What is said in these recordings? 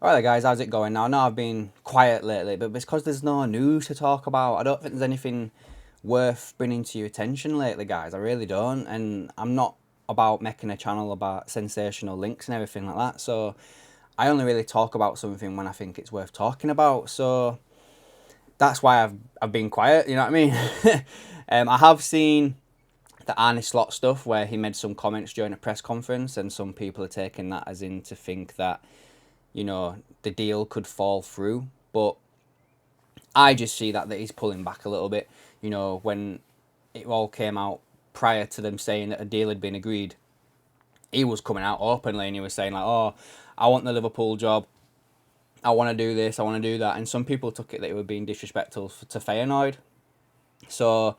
Alright guys, how's it going now? I know I've been quiet lately, but it's because there's no news to talk about. I don't think there's anything worth bringing to your attention lately, guys. I really don't. And I'm not about making a channel about sensational links and everything like that. So I only really talk about something when I think it's worth talking about. So that's why I've been quiet, you know what I mean? I have seen the Arne Slot stuff where he made some comments during a press conference, and some people are taking that as in to think that the deal could fall through. But I just see that he's pulling back a little bit. When it all came out prior to them saying that a deal had been agreed, he was coming out openly and he was saying like, "Oh, I want the Liverpool job. I want to do this. I want to do that." And some people took it that he was being disrespectful to Feyenoord. So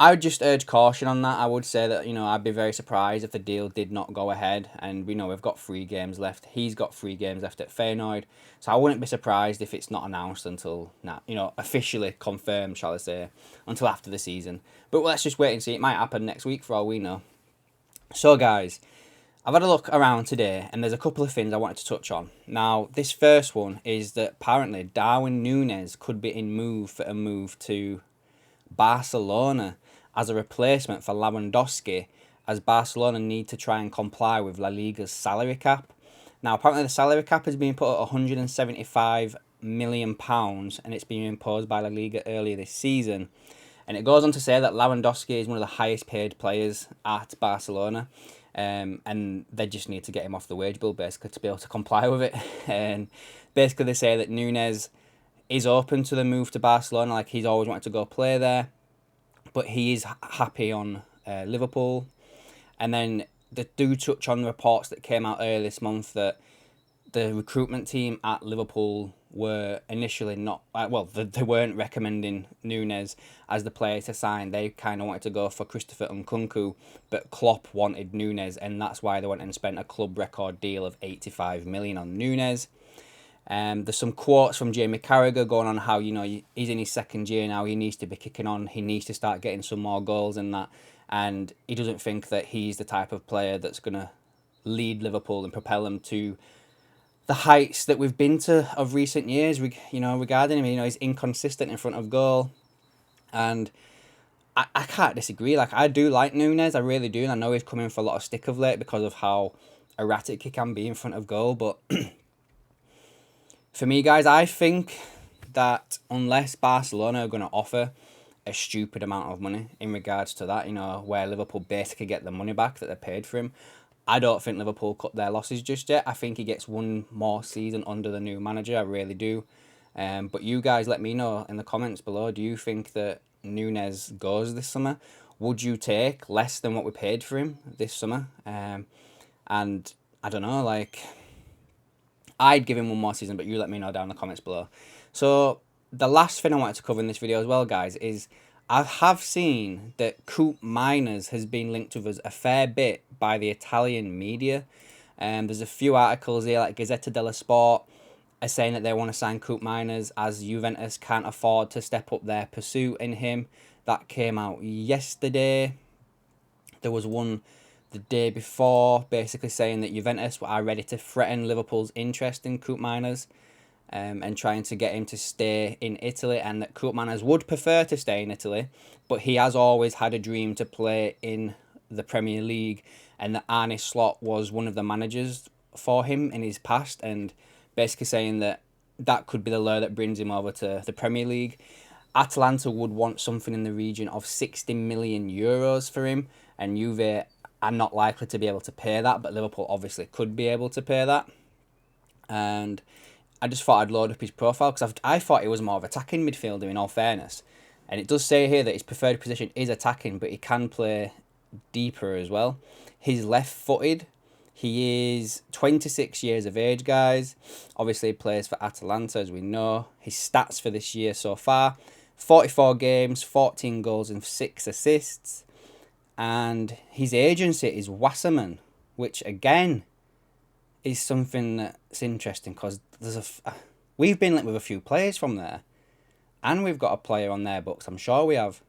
I would just urge caution on that. I would say that, I'd be very surprised if the deal did not go ahead. And we know we've got 3 games left. He's got 3 games left at Feyenoord. So I wouldn't be surprised if it's not announced until, officially confirmed, shall I say, until after the season. But let's just wait and see. It might happen next week for all we know. So, guys, I've had a look around today and there's a couple of things I wanted to touch on. Now, this first one is that apparently Darwin Nunez could be in for a move to Barcelona as a replacement for Lewandowski, as Barcelona need to try and comply with La Liga's salary cap. Now, apparently the salary cap has been put at £175 million, and it's been imposed by La Liga earlier this season. And it goes on to say that Lewandowski is one of the highest paid players at Barcelona, and they just need to get him off the wage bill, basically, to be able to comply with it. And basically they say that Nunez is open to the move to Barcelona, like he's always wanted to go play there, but he is happy on Liverpool. And then they do touch on the reports that came out earlier this month that the recruitment team at Liverpool were initially not, they weren't recommending Nunez as the player to sign. They kind of wanted to go for Christopher Nkunku, but Klopp wanted Nunez, and that's why they went and spent a club record deal of 85 million on Nunez. There's some quotes from Jamie Carragher going on how, he's in his second year now, he needs to be kicking on, he needs to start getting some more goals and that, and he doesn't think that he's the type of player that's going to lead Liverpool and propel them to the heights that we've been to of recent years, regarding him. He's inconsistent in front of goal, and I can't disagree. Like, I do like Nunez, I really do, and I know he's coming for a lot of stick of late because of how erratic he can be in front of goal, but for me, guys, I think that unless Barcelona are going to offer a stupid amount of money in regards to that, where Liverpool basically get the money back that they paid for him, I don't think Liverpool cut their losses just yet. I think he gets one more season under the new manager. I really do. But you guys let me know in the comments below. Do you think that Nunez goes this summer? Would you take less than what we paid for him this summer? And I don't know, like, I'd give him one more season, but you let me know down in the comments below. So the last thing I wanted to cover in this video as well, guys, is I have seen that Koopmeiners has been linked with us a fair bit by the Italian media. There's a few articles here, like Gazzetta dello Sport, are saying that they want to sign Koopmeiners as Juventus can't afford to step up their pursuit in him. That came out yesterday. There was one the day before, basically saying that Juventus are ready to threaten Liverpool's interest in Koopmeiners, and trying to get him to stay in Italy, and that Koopmeiners would prefer to stay in Italy, but he has always had a dream to play in the Premier League, and that Arne Slot was one of the managers for him in his past, and basically saying that that could be the lure that brings him over to the Premier League. Atalanta would want something in the region of 60 million euros for him, and Juve are not likely to be able to pay that, but Liverpool obviously could be able to pay that. And I just thought I'd load up his profile, because I thought he was more of attacking midfielder, in all fairness. And it does say here that his preferred position is attacking, but he can play deeper as well. He's left-footed. He is 26 years of age, guys. Obviously, he plays for Atalanta, as we know. His stats for this year so far: 44 games, 14 goals and 6 assists. And his agency is Wasserman, which, again, is something that's interesting, because we've been linked with a few players from there, and we've got a player on their books. I'm sure we have.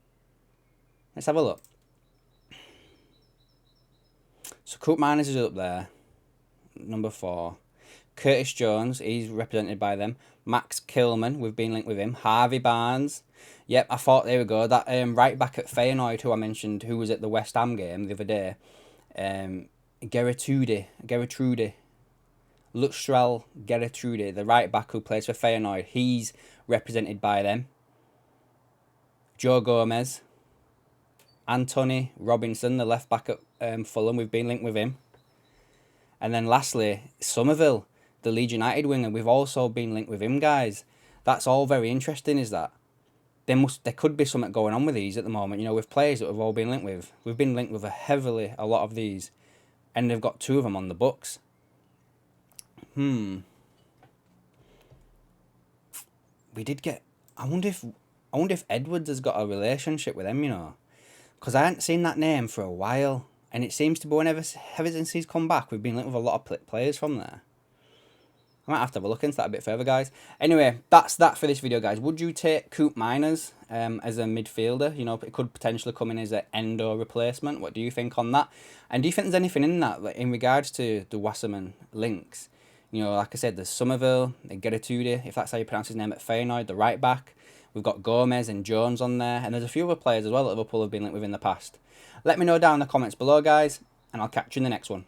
Let's have a look. So Koopmeiners is up there, number 4. Curtis Jones, he's represented by them. Max Kilman, we've been linked with him. Harvey Barnes. Yep, I thought, there we go. That right back at Feyenoord, who I mentioned, who was at the West Ham game the other day. Gertrude. Lutstrell Gertrude, the right back who plays for Feyenoord. He's represented by them. Joe Gomez. Anthony Robinson, the left back at Fulham. We've been linked with him. And then lastly, Somerville, the Leeds United winger. We've also been linked with him, guys. That's all very interesting, is that? There could be something going on with these at the moment. You know, with players that we've all been linked with. We've been linked with a lot of these. And they've got 2 of them on the books. We did get... I wonder if Edwards has got a relationship with them, you know. Because I hadn't seen that name for a while. And it seems to be ever since he's come back, we've been linked with a lot of players from there. I might have to have a look into that a bit further, guys. Anyway, that's that for this video, guys. Would you take Koopmeiners as a midfielder? You know, it could potentially come in as an Endo replacement. What do you think on that? And do you think there's anything in that, like, in regards to the Wasserman links? You know, like I said, there's Somerville, Gertrude, if that's how you pronounce his name, at Feyenoord, the right back. We've got Gomez and Jones on there. And there's a few other players as well that Liverpool have been linked with in the past. Let me know down in the comments below, guys. And I'll catch you in the next one.